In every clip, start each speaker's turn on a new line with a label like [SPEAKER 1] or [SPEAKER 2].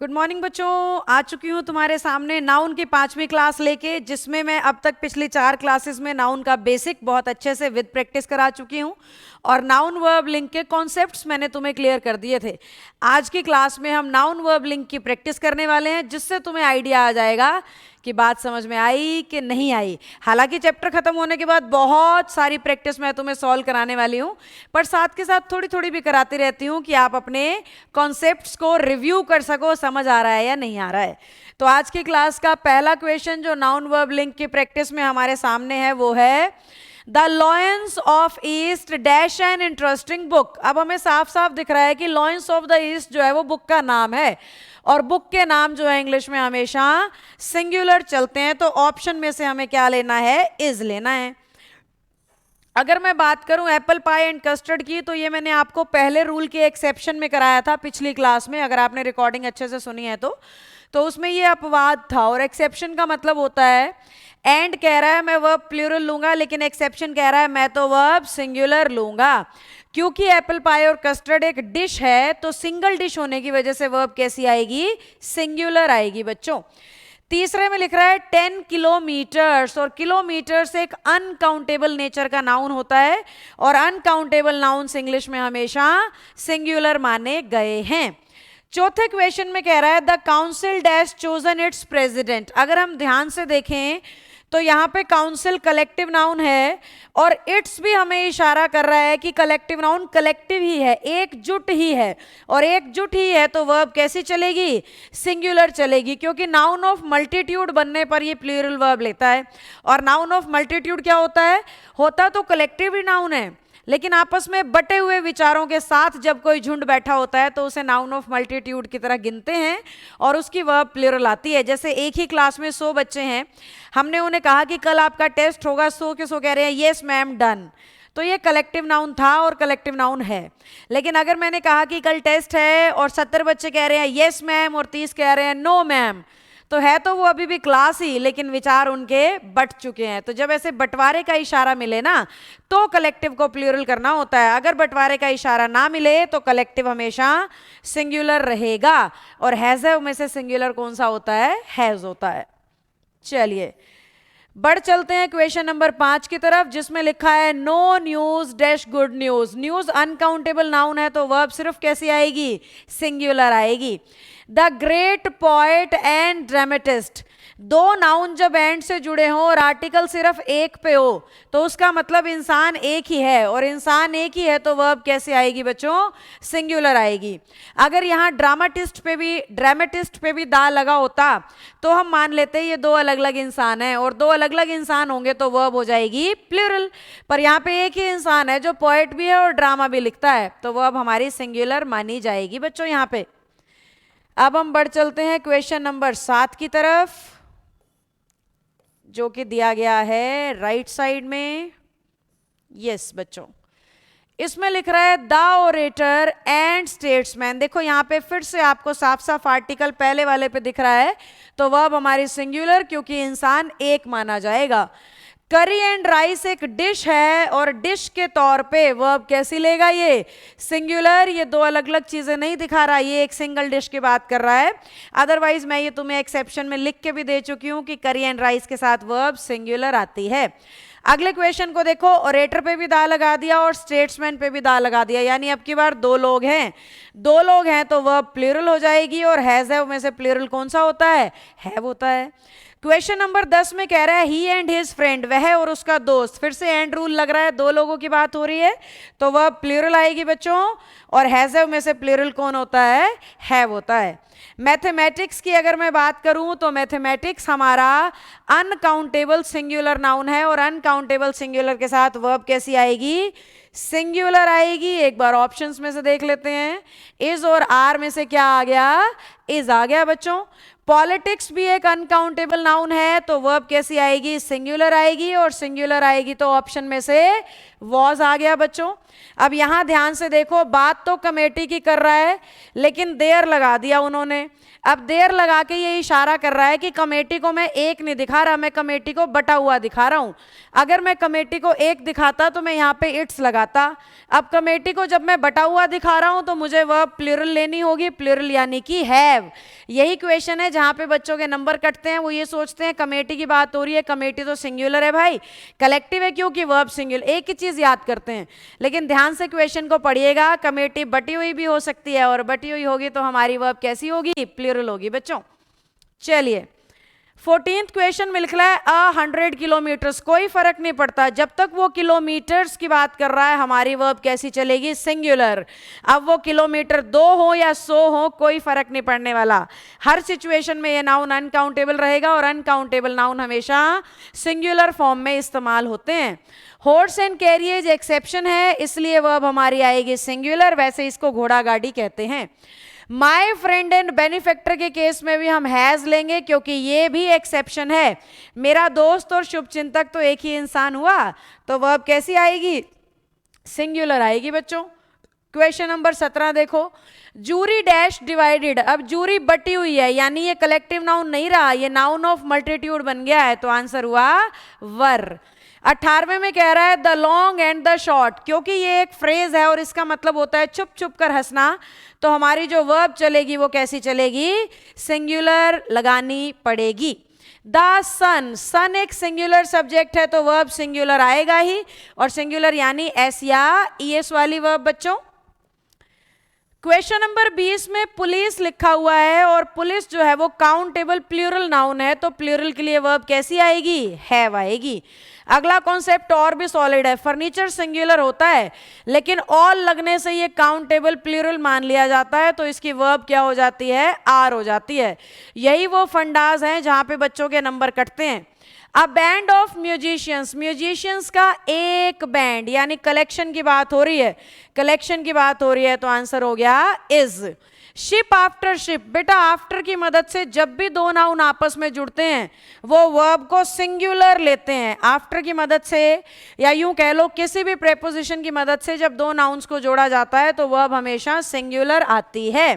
[SPEAKER 1] Good morning बच्चों। आ चुकी हूँ तुम्हारे सामने नाउन की 5वीं क्लास लेके, जिसमें मैं अब तक पिछली 4 क्लासेस में नाउन का बेसिक बहुत अच्छे से विद प्रैक्टिस करा चुकी हूँ और नाउन वर्ब लिंक के कॉन्सेप्ट्स मैंने तुम्हें क्लियर कर दिए थे। आज की क्लास में हम नाउन वर्ब लिंक की प्रैक्टिस करने वाले हैं, जिससे तुम्हें आइडिया आ जाएगा कि बात समझ में आई कि नहीं आई। हालांकि चैप्टर खत्म होने के बाद बहुत सारी प्रैक्टिस मैं तुम्हें सॉल्व कराने वाली हूँ, पर साथ के साथ थोड़ी थोड़ी भी कराती रहती हूँ कि आप अपने कॉन्सेप्ट्स को रिव्यू कर सको, समझ आ रहा है या नहीं आ रहा है। तो आज की क्लास का पहला क्वेश्चन जो नाउन वर्ब लिंक की प्रैक्टिस में हमारे सामने है वो है the lions of east dash an interesting book. अब हमें साफ साफ दिख रहा है कि लॉयंस ऑफ द ईस्ट जो है वो बुक का नाम है, और बुक के नाम जो है इंग्लिश में हमेशा सिंगुलर चलते हैं। तो ऑप्शन में से हमें क्या लेना है? इज लेना है। अगर मैं बात करूं एप्पल पाई एंड कस्टर्ड की, तो ये मैंने आपको पहले रूल के एक्सेप्शन में कराया था पिछली क्लास में, अगर आपने रिकॉर्डिंग अच्छे से सुनी है तो उसमें ये अपवाद था। और एक्सेप्शन का मतलब होता है एंड कह रहा है मैं वर्ब प्लूरल लूंगा, लेकिन एक्सेप्शन कह रहा है मैं तो वर्ब सिंगुलर लूंगा। क्योंकि एप्पल पाई और कस्टर्ड एक डिश है, तो सिंगल डिश होने की वजह से वर्ब कैसी आएगी? सिंगुलर आएगी बच्चों। तीसरे में लिख रहा है 10 किलोमीटर्स, और किलोमीटर्स एक अनकाउंटेबल नेचर का नाउन होता है, और अनकाउंटेबल नाउन्स इंग्लिश में हमेशा सिंगुलर माने गए हैं। चौथे क्वेश्चन में कह रहा है the council dash chosen it's president. अगर हम ध्यान से देखें तो यहाँ पे काउंसिल कलेक्टिव नाउन है, और इट्स भी हमें इशारा कर रहा है कि कलेक्टिव नाउन कलेक्टिव ही है, एकजुट ही है, और एकजुट ही है तो वर्ब कैसी चलेगी? सिंगुलर चलेगी, क्योंकि नाउन ऑफ मल्टीट्यूड बनने पर ये प्लूरल वर्ब लेता है। और नाउन ऑफ मल्टीट्यूड क्या होता है? होता तो कलेक्टिव ही नाउन है, लेकिन आपस में बटे हुए विचारों के साथ जब कोई झुंड बैठा होता है तो उसे नाउन ऑफ मल्टीट्यूड की तरह गिनते हैं, और उसकी वर्ब प्लूरल आती है। जैसे एक ही क्लास में 100 बच्चे हैं, हमने उन्हें कहा कि कल आपका टेस्ट होगा, 100 के 100 कह रहे हैं यस मैम डन, तो ये कलेक्टिव नाउन था और कलेक्टिव नाउन है। लेकिन अगर मैंने कहा कि कल टेस्ट है और 70 बच्चे कह रहे हैं यस मैम और 30 कह रहे हैं नो मैम, तो है तो वो अभी भी क्लास ही, लेकिन विचार उनके बट चुके हैं। तो जब ऐसे बंटवारे का इशारा मिले ना, तो कलेक्टिव को प्लूरल करना होता है। अगर बंटवारे का इशारा ना मिले तो कलेक्टिव हमेशा सिंगुलर रहेगा। और हैज़ में से सिंगुलर कौन सा होता है? हैज होता है। चलिए बढ़ चलते हैं क्वेश्चन नंबर 5 की तरफ, जिसमें लिखा है no news dash good news. News uncountable noun है, तो वर्ब सिर्फ कैसी आएगी? सिंगुलर आएगी। The great poet and dramatist. दो नाउन जब एंड से जुड़े हों और आर्टिकल सिर्फ एक पे हो, तो उसका मतलब इंसान एक ही है, और इंसान एक ही है तो वर्ब कैसे आएगी बच्चों? सिंगुलर आएगी। अगर यहाँ ड्रामेटिस्ट पे भी दा लगा होता तो हम मान लेते ये दो अलग अलग इंसान हैं, और दो अलग अलग इंसान होंगे तो वर्ब हो जाएगी प्लूरल। पर यहाँ पे एक ही इंसान है जो पोएट भी है और ड्रामा भी लिखता है, तो वर्ब हमारी सिंगुलर मानी जाएगी बच्चों यहाँ पे। अब हम बढ़ चलते हैं क्वेश्चन नंबर 7 की तरफ, जो कि दिया गया है राइट साइड में। यस बच्चों, इसमें लिख रहा है द ओरेटर एंड स्टेट्समैन। देखो यहाँ पे फिर से आपको साफ साफ आर्टिकल पहले वाले पे दिख रहा है, तो वर्ब हमारी सिंगुलर, क्योंकि इंसान एक माना जाएगा। करी एंड राइस एक डिश है, और डिश के तौर पे वर्ब कैसी लेगा? ये सिंगुलर। ये दो अलग अलग चीजें नहीं दिखा रहा, ये एक सिंगल डिश की बात कर रहा है। अदरवाइज मैं ये तुम्हें एक्सेप्शन में लिख के भी दे चुकी हूं कि करी एंड राइस के साथ वर्ब सिंगुलर आती है। अगले क्वेश्चन को देखो, ओरेटर पे भी दा लगा दिया और स्टेट्समैन पे भी दा लगा दिया, यानी अब की बार दो लोग हैं तो वर्ब प्लूरल हो जाएगी। और हैज में से प्लूरल कौन सा होता है? हैव होता है। क्वेश्चन नंबर 10 में कह रहा है ही एंड हिज फ्रेंड, वह और उसका दोस्त। फिर से एंड रूल लग रहा है, दो लोगों की बात हो रही है, तो वह प्लूरल आएगी बच्चों। और हैज़ में से प्लूरल कौन होता है? हैव होता है। मैथमेटिक्स की अगर मैं बात करूं तो मैथमेटिक्स हमारा अनकाउंटेबल सिंगुलर नाउन है, और अनकाउंटेबल सिंगुलर के साथ वर्ब कैसी आएगी? सिंगुलर आएगी। एक बार ऑप्शंस में से देख लेते हैं, इज और आर में से क्या आ गया? इज आ गया बच्चों। पॉलिटिक्स भी एक अनकाउंटेबल नाउन है, तो वर्ब कैसी आएगी? सिंगुलर आएगी, और सिंगुलर आएगी तो ऑप्शन में से वॉज आ गया बच्चों। अब यहां ध्यान से देखो, बात तो कमेटी की कर रहा है लेकिन देर लगा दिया उन्होंने। अब देर लगा के ये इशारा कर रहा है कि कमेटी को मैं एक नहीं दिखा रहा, मैं कमेटी को बटा हुआ दिखा रहा हूं। अगर मैं कमेटी को एक दिखाता तो मैं यहाँ पे इट्स लगाता। अब कमेटी को जब मैं बटा हुआ दिखा रहा हूं तो मुझे वर्ब प्लूरल लेनी होगी, प्लूरल यानी कि हैव। यही क्वेश्चन है जहां पे बच्चों के नंबर कटते हैं। वो ये सोचते हैं कमेटी की बात हो रही है, कमेटी तो सिंगुलर है भाई, कलेक्टिव है क्योंकि वर्ब सिंगुलर, एक ही चीज याद करते हैं। लेकिन ध्यान से क्वेश्चन को पढ़िएगा, कमेटी बटी हुई भी हो सकती है और बटी हुई होगी तो हमारी वर्ब कैसी होगी, प्लूरल होगी बच्चों। चलिए 14th क्वेश्चन में लिख रहा है 100 किलोमीटर्स, कोई फर्क नहीं पड़ता, जब तक वो किलोमीटर्स की बात कर रहा है हमारी वर्ब कैसी चलेगी, सिंगुलर। अब वो किलोमीटर 2 हो या 100 हो, कोई फर्क नहीं पड़ने वाला। हर सिचुएशन में ये नाउन अनकाउंटेबल रहेगा और अनकाउंटेबल नाउन हमेशा सिंगुलर फॉर्म में इस्तेमाल होते हैं। हॉर्स एंड कैरियज एक्सेप्शन है, इसलिए वर्ब हमारी आएगी सिंगुलर, वैसे इसको घोड़ा गाड़ी कहते हैं। माई फ्रेंड एंड बेनिफैक्टर के केस में भी हम हैज लेंगे क्योंकि ये भी एक्सेप्शन है। मेरा दोस्त और शुभचिंतक तो एक ही इंसान हुआ, तो वर्ब कैसी आएगी, सिंगुलर आएगी बच्चों। क्वेश्चन नंबर 17 देखो, जूरी डैश डिवाइडेड। अब जूरी बटी हुई है यानी ये कलेक्टिव नाउन नहीं रहा, ये नाउन ऑफ मल्टीट्यूड बन गया है, तो आंसर हुआ वर। 18वें में कह रहा है the long and the short, क्योंकि ये एक फ्रेज है और इसका मतलब होता है छुप छुप कर हंसना, तो हमारी जो वर्ब चलेगी वो कैसी चलेगी, सिंगुलर लगानी पड़ेगी। द सन, सन एक सिंगुलर सब्जेक्ट है तो वर्ब सिंगुलर आएगा ही, और सिंगुलर यानी एस या ईएस वाली वर्ब बच्चों। क्वेश्चन नंबर 20 में पुलिस लिखा हुआ है और पुलिस जो है वो काउंटेबल प्लूरल नाउन है, तो प्लूरल के लिए वर्ब कैसी आएगी, हैव आएगी। अगला कॉन्सेप्ट और भी सॉलिड है, फर्नीचर सिंगुलर होता है लेकिन ऑल लगने से ये काउंटेबल प्लूरल मान लिया जाता है, तो इसकी वर्ब क्या हो जाती है, आर हो जाती है। यही वो फंडाज हैं जहां पे बच्चों के नंबर कटते हैं। A band of musicians, musicians का एक बैंड यानी कलेक्शन की बात हो रही है, कलेक्शन की बात हो रही है, तो आंसर हो गया इज। शिप आफ्टर शिप, बेटा आफ्टर की मदद से जब भी दो नाउन आपस में जुड़ते हैं वो वर्ब को सिंगुलर लेते हैं। आफ्टर की मदद से या यूं कह लो किसी भी प्रेपोजिशन की मदद से जब दो नाउन्स को जोड़ा जाता है तो वर्ब हमेशा सिंगुलर आती है।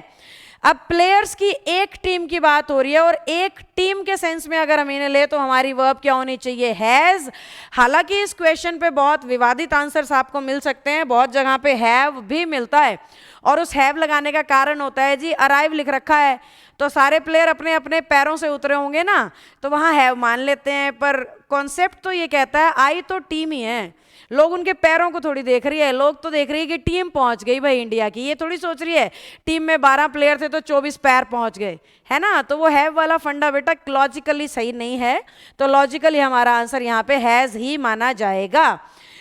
[SPEAKER 1] अब प्लेयर्स की एक टीम की बात हो रही है और एक टीम के सेंस में अगर हम इन्हें ले तो हमारी वर्ब क्या होनी चाहिए, हैज। हालांकि इस क्वेश्चन पे बहुत विवादित आंसर्स आपको मिल सकते हैं, बहुत जगह पे हैव भी मिलता है, और उस हैव लगाने का कारण होता है जी अराइव लिख रखा है तो सारे प्लेयर अपने अपने पैरों से उतरे होंगे ना, तो वहाँ हैव मान लेते हैं, पर कॉन्सेप्ट तो ये कहता है आई तो टीम ही है, लोग उनके पैरों को थोड़ी देख रही है, लोग तो देख रही है कि टीम पहुंच गई भाई इंडिया की, ये थोड़ी सोच रही है टीम में 12 प्लेयर थे तो 24 पैर पहुंच गए, है ना। तो वो हैव वाला फंडा बेटा लॉजिकली सही नहीं है, तो लॉजिकली हमारा आंसर यहाँ पे हैज ही माना जाएगा।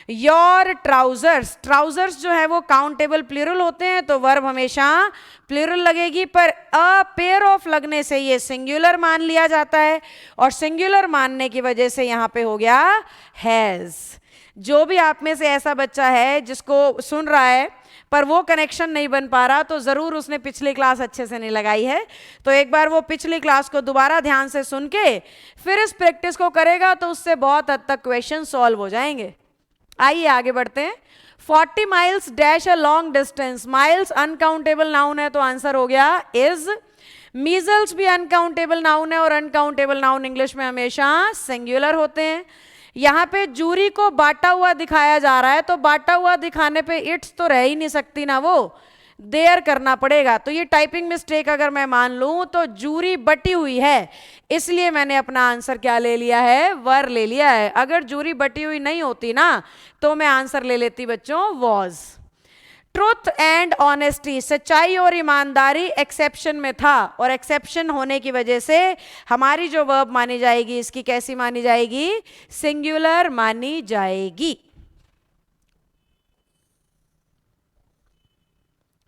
[SPEAKER 1] योर ट्राउजर्स, ट्राउजर्स जो है वो काउंटेबल प्लूरल होते हैं तो वर्ब हमेशा प्लूरल लगेगी, पर अ पेयर ऑफ लगने से ये सिंगुलर मान लिया जाता है और सिंगुलर मानने की वजह से यहाँ पे हो गया हैज। जो भी आप में से ऐसा बच्चा है जिसको सुन रहा है पर वो कनेक्शन नहीं बन पा रहा, तो ज़रूर उसने पिछली क्लास अच्छे से नहीं लगाई है, तो एक बार वो पिछली क्लास को दोबारा ध्यान से सुन के फिर इस प्रैक्टिस को करेगा तो उससे बहुत हद तक क्वेश्चन सॉल्व हो जाएंगे। आइए आगे बढ़ते हैं। 40 miles dash a long distance, miles uncountable noun है तो आंसर हो गया इज। मीजल्स भी अनकाउंटेबल नाउन है और अनकाउंटेबल नाउन इंग्लिश में हमेशा सिंगुलर होते हैं। यहाँ पे जूरी को बांटा हुआ दिखाया जा रहा है तो बांटा हुआ दिखाने पे इट्स तो रह ही नहीं सकती ना, वो देयर करना पड़ेगा, तो ये टाइपिंग मिस्टेक अगर मैं मान लूं तो जूरी बटी हुई है, इसलिए मैंने अपना आंसर क्या ले लिया है, वर ले लिया है। अगर जूरी बटी हुई नहीं होती ना तो मैं आंसर ले लेती बच्चों वॉज। ट्रुथ एंड ऑनेस्टी, सच्चाई और ईमानदारी एक्सेप्शन में था और एक्सेप्शन होने की वजह से हमारी जो वर्ब मानी जाएगी इसकी कैसी मानी जाएगी, सिंगुलर मानी जाएगी।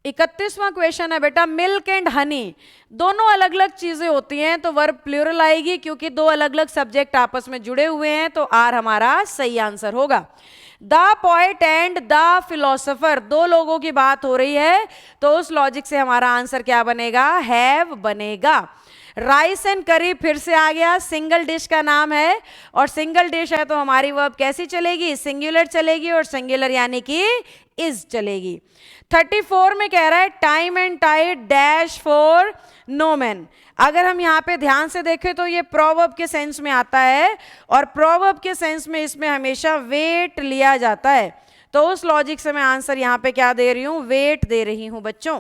[SPEAKER 1] 31वां क्वेश्चन है बेटा, मिल्क एंड हनी, दोनों अलग अलग चीजें होती हैं तो वर्ब प्लूरल आएगी क्योंकि दो अलग अलग सब्जेक्ट आपस में जुड़े हुए हैं, तो आर हमारा सही आंसर होगा। The poet and the philosopher, दो लोगों की बात हो रही है तो उस लॉजिक से हमारा आंसर क्या बनेगा, हैव बनेगा। राइस एंड करी फिर से आ गया, सिंगल डिश का नाम है और सिंगल डिश है तो हमारी वर्ब कैसी चलेगी, सिंगुलर चलेगी और सिंगुलर यानी कि इज चलेगी। 34 में कह रहा है time and tide dash for no man. अगर हम यहाँ पे ध्यान से देखें तो ये प्रोवर्ब के सेंस में आता है और प्रोवर्ब के सेंस में इसमें हमेशा वेट लिया जाता है, तो उस लॉजिक से मैं आंसर यहाँ पे क्या दे रही हूँ, वेट दे रही हूँ बच्चों।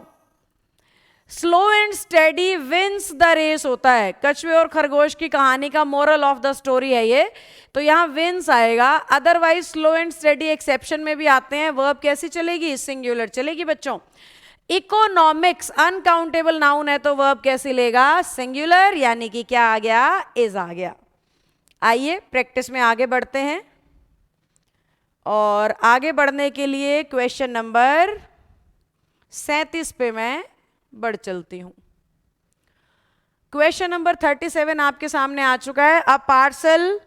[SPEAKER 1] Slow and steady wins the race होता है, कछुए और खरगोश की कहानी का मोरल ऑफ द स्टोरी है ये, तो यहाँ विंस आएगा। Otherwise slow and steady exception में भी आते हैं, वर्ब कैसी चलेगी, सिंगुलर चलेगी बच्चों। इकोनॉमिक्स अनकाउंटेबल नाउन है तो वर्ब कैसे लेगा, सिंगुलर यानी कि क्या आ गया, इज आ गया। आइए प्रैक्टिस में आगे बढ़ते हैं और आगे बढ़ने के लिए क्वेश्चन नंबर 37 पे मैं बढ़ चलती हूं। क्वेश्चन नंबर 37 आपके सामने आ चुका है। A parcel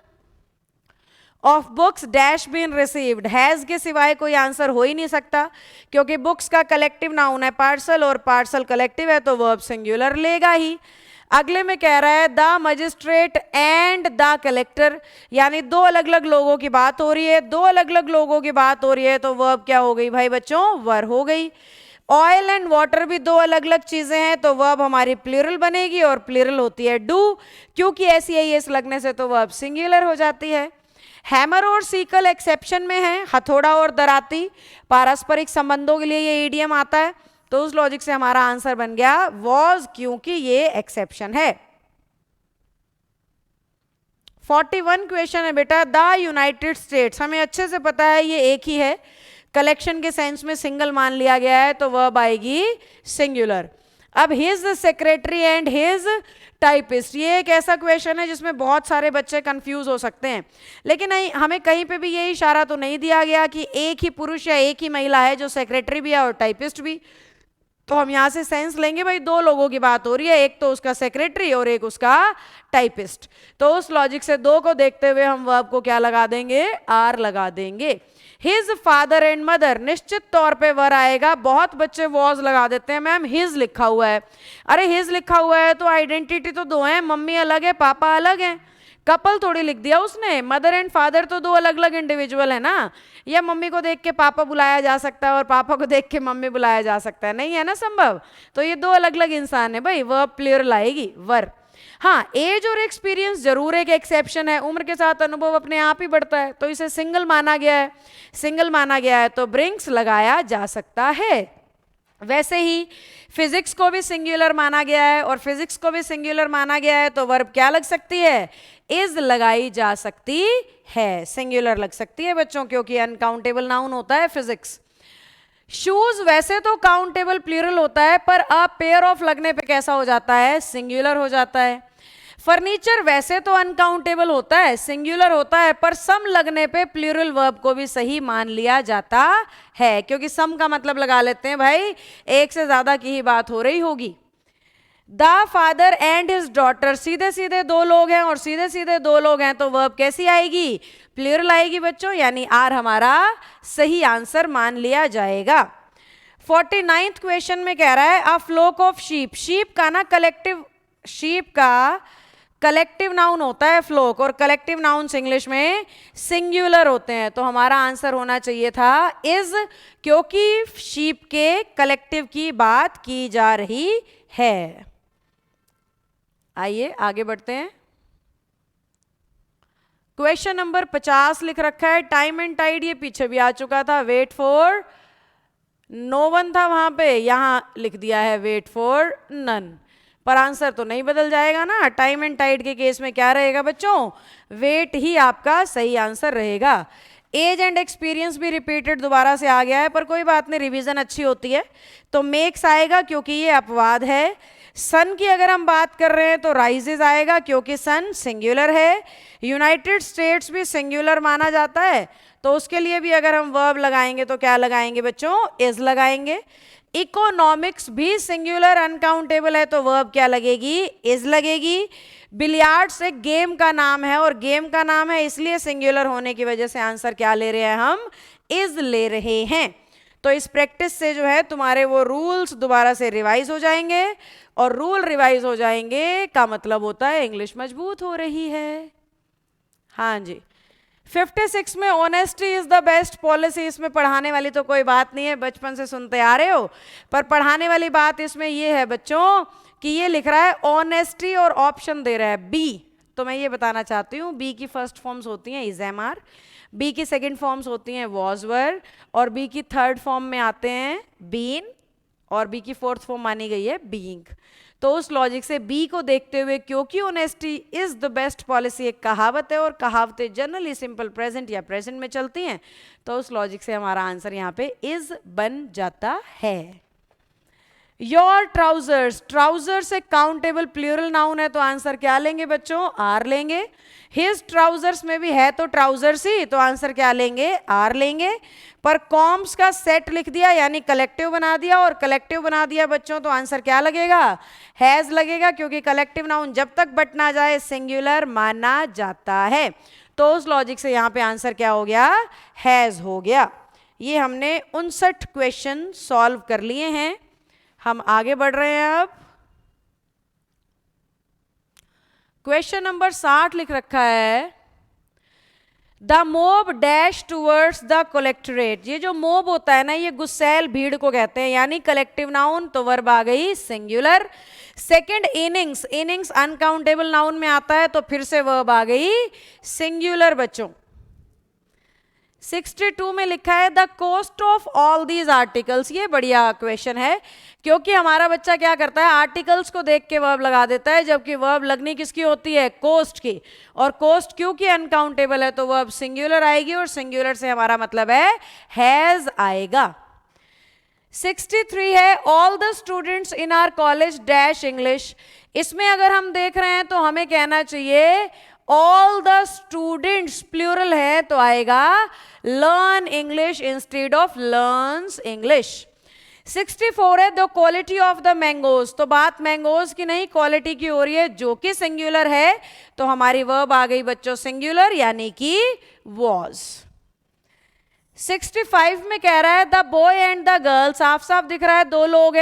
[SPEAKER 1] of books dash been received, has के सिवाय कोई आंसर हो ही नहीं सकता क्योंकि बुक्स का कलेक्टिव नाउन है पार्सल और पार्सल कलेक्टिव है तो वर्ब सिंगुलर लेगा ही। अगले में कह रहा है the magistrate and the collector, यानी दो अलग अलग लोगों की बात हो रही है, दो अलग अलग लोगों की बात हो रही है तो वर्ब क्या हो गई भाई बच्चों, वर हो गई। ऑयल एंड वाटर भी दो अलग अलग चीजें हैं तो वर्ब हमारी प्लूरल बनेगी और प्लूरल होती है डू, क्योंकि ऐसी एस लगने से तो वर्ब सिंगुलर हो जाती है। हैमर और सीकल एक्सेप्शन में है, हथौड़ा और दराती पारस्परिक संबंधों के लिए ये ईडियम आता है, तो उस लॉजिक से हमारा आंसर बन गया वॉज, क्योंकि ये एक्सेप्शन है। 41 क्वेश्चन है बेटा, द यूनाइटेड स्टेट्स, हमें अच्छे से पता है ये एक ही है, कलेक्शन के सेंस में सिंगल मान लिया गया है तो वर्ब आएगी सिंगुलर। अब his secretary and his typist, ये एक ऐसा क्वेश्चन है जिसमें बहुत सारे बच्चे कंफ्यूज हो सकते हैं, लेकिन नहीं, हमें कहीं पे भी ये इशारा तो नहीं दिया गया कि एक ही पुरुष या एक ही महिला है जो सेक्रेटरी भी है और टाइपिस्ट भी, तो हम यहाँ से सेंस लेंगे भाई दो लोगों की बात हो रही है, एक तो उसका सेक्रेटरी और एक उसका टाइपिस्ट, तो उस लॉजिक से दो को देखते हुए हम वर्ब को क्या लगा देंगे, आर लगा देंगे। हिज फादर एंड मदर, निश्चित तौर पे वर आएगा, बहुत बच्चे वॉज लगा देते हैं, मैम हिज लिखा हुआ है, अरे हिज लिखा हुआ है तो आइडेंटिटी तो दो है, मम्मी अलग है पापा अलग है, कपल थोड़ी लिख दिया उसने, मदर एंड फादर तो दो अलग अलग इंडिविजुअल है ना, या मम्मी को देख के पापा बुलाया जा सकता है और पापा को देख के मम्मी बुलाया जा सकता है, नहीं है ना संभव, तो ये दो अलग अलग इंसान है भाई, वर्ब प्लूरल आएगी वर। हाँ, एज और एक्सपीरियंस जरूर एक एक्सेप्शन है, उम्र के साथ अनुभव अपने आप ही बढ़ता है तो इसे सिंगल माना गया है, सिंगल माना गया है तो ब्रिंग्स लगाया जा सकता है। वैसे ही फिजिक्स को भी सिंगुलर माना गया है और फिजिक्स को भी सिंगुलर माना गया है तो वर्ब क्या लग सकती है, इज लगाई जा सकती है, सिंगुलर लग सकती है बच्चों, क्योंकि अनकाउंटेबल नाउन होता है फिजिक्स। शूज वैसे तो काउंटेबल प्लूरल होता है पर अ पेयर ऑफ लगने पे कैसा हो जाता है, सिंगुलर हो जाता है। फर्नीचर वैसे तो अनकाउंटेबल होता है, सिंगुलर होता है, पर सम लगने पे प्लूरल वर्ब को भी सही मान लिया जाता है, क्योंकि सम का मतलब लगा लेते हैं भाई एक से ज्यादा की ही बात हो रही होगी। The father and his daughter, सीधे सीधे दो लोग हैं और सीधे सीधे दो लोग हैं तो वर्ब कैसी आएगी, प्लूरल आएगी बच्चों, यानी आर हमारा सही आंसर मान लिया जाएगा। 49th क्वेश्चन में कह रहा है अ फ्लोक ऑफ शीप, शीप का ना कलेक्टिव, शीप का कलेक्टिव नाउन होता है फ्लोक और कलेक्टिव नाउन्स इंग्लिश में सिंगुलर होते हैं, तो हमारा आंसर होना चाहिए था इज, क्योंकि शीप के कलेक्टिव की बात की जा रही है। आइए आगे बढ़ते हैं। क्वेश्चन नंबर 50 लिख रखा है टाइम एंड टाइड, ये पीछे भी आ चुका था, वेट फॉर नो वन था वहां पे, यहां लिख दिया है वेट फॉर नन, पर आंसर तो नहीं बदल जाएगा ना, टाइम एंड टाइड के केस में क्या रहेगा बच्चों, वेट ही आपका सही आंसर रहेगा। एज एंड एक्सपीरियंस भी रिपीटेड दोबारा से आ गया है, पर कोई बात नहीं, रिवीजन अच्छी होती है, तो मेक्स आएगा क्योंकि ये अपवाद है। सन की अगर हम बात कर रहे हैं तो राइजेज आएगा क्योंकि सन सिंगुलर है। यूनाइटेड स्टेट्स भी सिंगुलर माना जाता है, तो उसके लिए भी अगर हम वर्ब लगाएंगे तो क्या लगाएंगे बच्चों, इज लगाएंगे। इकोनॉमिक्स भी सिंगुलर अनकाउंटेबल है तो वर्ब क्या लगेगी, इज लगेगी। बिलियार्ड्स एक गेम का नाम है और गेम का नाम है इसलिए सिंगुलर होने की वजह से आंसर क्या ले रहे हैं हम, इज ले रहे हैं। तो इस प्रैक्टिस से जो है तुम्हारे वो रूल्स दोबारा से रिवाइज हो जाएंगे, और रूल रिवाइज हो जाएंगे का मतलब होता है इंग्लिश मजबूत हो रही है। हाँ जी। 56 में honesty is the best policy, इसमें पढ़ाने वाली तो कोई बात नहीं है, बचपन से सुनते आ रहे हो, पर पढ़ाने वाली बात इसमें ये है बच्चों कि ये लिख रहा है ऑनेस्टी और ऑप्शन दे रहा है बी। तो मैं ये बताना चाहती हूँ बी की फर्स्ट फॉर्म्स होती हैं इज एम आर, बी की सेकंड फॉर्म्स होती हैं वॉज वर, और बी की थर्ड फॉर्म में आते हैं बीन, और बी की फोर्थ फॉर्म मानी गई है बीइंग। तो उस लॉजिक से बी को देखते हुए, क्योंकि honesty is the best policy एक कहावत है और कहावतें जनरली सिंपल प्रेजेंट या प्रेजेंट में चलती हैं, तो उस लॉजिक से हमारा आंसर यहाँ पे इज बन जाता है। योर ट्राउजर्स, ट्राउजर्स एक काउंटेबल प्लूरल नाउन है, तो आंसर क्या लेंगे बच्चों? आर लेंगे। हिज ट्राउजर्स में भी है तो ट्राउजर्स ही, तो आंसर क्या लेंगे? आर लेंगे। पर कॉम्स का सेट लिख दिया यानी कलेक्टिव बना दिया, और कलेक्टिव बना दिया बच्चों तो आंसर क्या लगेगा? हैज लगेगा, क्योंकि कलेक्टिव नाउन जब तक बट ना जाए सिंगुलर माना जाता है। तो उस लॉजिक से यहाँ पे आंसर क्या हो गया? हैज हो गया। ये हमने 59 क्वेश्चन सॉल्व कर लिए हैं। हम आगे बढ़ रहे हैं। अब क्वेश्चन नंबर 60 लिख रखा है, the mob dash towards the collectorate. ये जो मोब होता है ना, ये गुस्सैल भीड़ को कहते हैं, यानी कलेक्टिव नाउन, तो वर्ब आ गई singular. Second innings, innings uncountable noun में आता है, तो फिर से वर्ब आ गई सिंगुलर बच्चों। 62 में लिखा है the cost of all these articles. ये बढ़िया क्वेश्चन है, क्योंकि हमारा बच्चा क्या करता है, आर्टिकल्स को देख के वर्ब लगा देता है, जबकि वर्ब लगनी किसकी होती है? कॉस्ट की। और कॉस्ट क्योंकि अनकाउंटेबल है तो वर्ब सिंगुलर आएगी, और सिंगुलर से हमारा मतलब है हैज आएगा। 63 है all the students in our college dash English. इसमें अगर हम देख रहे हैं तो हमें कहना चाहिए ऑल द स्टूडेंट्स, प्लूरल है तो आएगा learn English instead of learns English. 64 है the quality of the mangoes, तो बात मैंगोज की नहीं क्वालिटी की हो रही है, जो कि सिंगुलर है, तो हमारी वर्ब आ गई बच्चों सिंगुलर, यानी कि वॉज। 65 में कह रहा है the boy and the girl, साफ साफ दिख रहा है दो लोग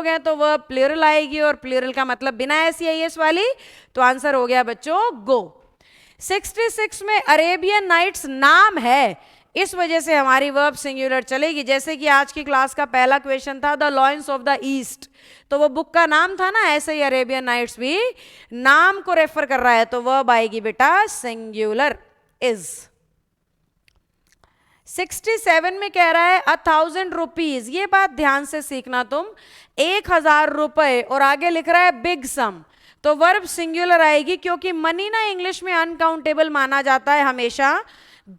[SPEAKER 1] हैं, तो वह प्लूरल आएगी, और प्लूरल का मतलब बिना एस या एस वाली, तो आंसर हो गया बच्चों गो। 66 में अरेबियन नाइट्स नाम है, इस वजह से हमारी वर्ब सिंगुलर चलेगी। जैसे कि आज की क्लास का पहला क्वेश्चन था the lions of the east, तो वो बुक का नाम था ना, ऐसे ही अरेबियन नाइट्स भी नाम को रेफर कर रहा है, तो वर्ब आएगी बेटा सिंगुलर इज। 67 में कह रहा है 1000 रुपीज, ये बात ध्यान से सीखना तुम, 1000 रुपए, और आगे लिख रहा है बिग सम, तो वर्ब सिंगुलर आएगी, क्योंकि मनी ना इंग्लिश में अनकाउंटेबल माना जाता है हमेशा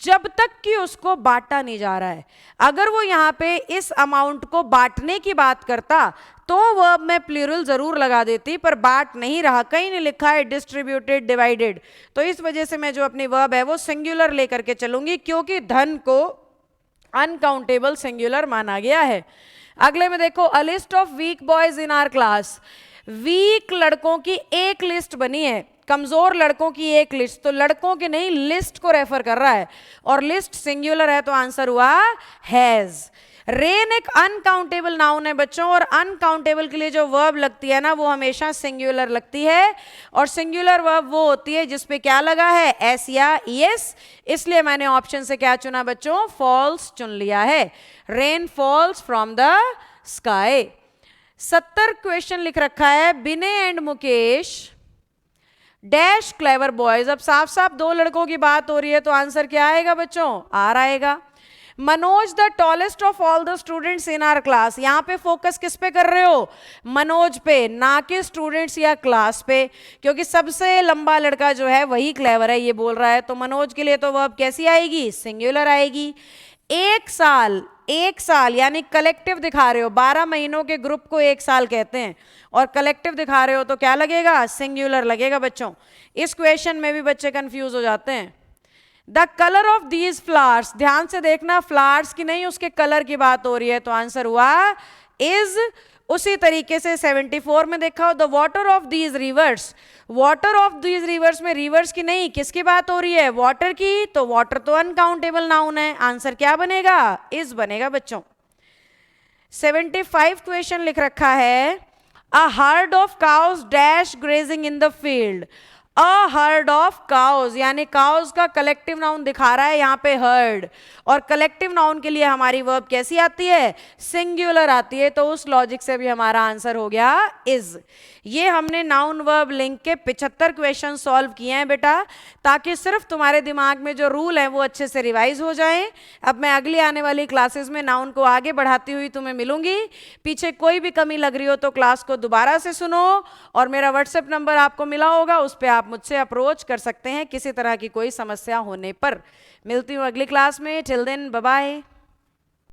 [SPEAKER 1] जब तक कि उसको बांटा नहीं जा रहा है। अगर वो यहाँ पे इस अमाउंट को बांटने की बात करता तो वर्ब में प्लूरल जरूर लगा देती, पर बांट नहीं रहा, कहीं नहीं लिखा है डिस्ट्रीब्यूटेड डिवाइडेड, तो इस वजह से मैं जो अपनी वर्ब है वो सिंगुलर लेकर के चलूंगी, क्योंकि धन को अनकाउंटेबल सिंगुलर माना गया है। अगले में देखो a list of weak boys in our class, weak लड़कों की एक लिस्ट बनी है, कमजोर लड़कों की एक लिस्ट, तो लड़कों की नहीं लिस्ट को रेफर कर रहा है, और लिस्ट सिंगुलर है तो आंसर हुआ हैज। रेन एक अनकाउंटेबल नाउन है बच्चों, और अनकाउंटेबल के लिए जो वर्ब लगती है ना वो हमेशा सिंगुलर लगती है, और सिंगुलर वर्ब वो होती है जिसपे क्या लगा है? एस या ईएस, इसलिए मैंने ऑप्शन से क्या चुना बच्चों? फॉल्स चुन लिया है। Rain falls from the sky. 70 question लिख रखा है Vinay and Mukesh dash clever boys. अब साफ साफ दो लड़कों की बात हो रही है, तो आंसर क्या आएगा बच्चों? आर आएगा। Manoj the tallest of all the students in our class, यहाँ पे फोकस किस पे कर रहे हो? मनोज पे, ना कि स्टूडेंट्स या क्लास पे, क्योंकि सबसे लंबा लड़का जो है वही क्लेवर है ये बोल रहा है, तो मनोज के लिए तो वर्ब कैसी आएगी? सिंगुलर आएगी। एक साल यानी कलेक्टिव दिखा रहे हो, 12 महीनों के ग्रुप को एक साल कहते हैं, और कलेक्टिव दिखा रहे हो तो क्या लगेगा? सिंगुलर लगेगा बच्चों। इस क्वेश्चन में भी बच्चे कंफ्यूज हो जाते हैं। The colour of these flowers, ध्यान से देखना, फ्लावर्स की नहीं उसके कलर की बात हो रही है, तो आंसर हुआ इज। उसी तरीके से 74 में देखा हो the water of these rivers, water of these rivers में रिवर्स की नहीं किसकी बात हो रही है? वाटर की, तो वाटर तो अनकाउंटेबल नाउन है, आंसर क्या बनेगा? इज बनेगा बच्चों। 75 क्वेश्चन लिख रखा है, a herd of cows dash grazing in the field. A herd of cows यानी काउस का कलेक्टिव नाउन दिखा रहा है यहाँ पे हर्ड, और कलेक्टिव नाउन के लिए हमारी वर्ब कैसी आती है, सिंगुलर आती है, तो उस लॉजिक से भी हमारा आंसर हो गया इज। ये हमने नाउन वर्ब लिंक के 75 क्वेश्चन सॉल्व किए हैं बेटा, ताकि सिर्फ तुम्हारे दिमाग में जो रूल है वो अच्छे से रिवाइज हो जाए। अब मैं अगली आने वाली क्लासेस में नाउन को आगे बढ़ाती हुई तुम्हें मिलूंगी। पीछे कोई भी कमी लग रही हो तो क्लास को दोबारा से सुनो, और मेरा व्हाट्सएप नंबर आपको मिला होगा, उस पर आप मुझसे अप्रोच कर सकते हैं किसी तरह की कोई समस्या होने पर। मिलती हूँ अगली क्लास में, टिल देन बाय बाय।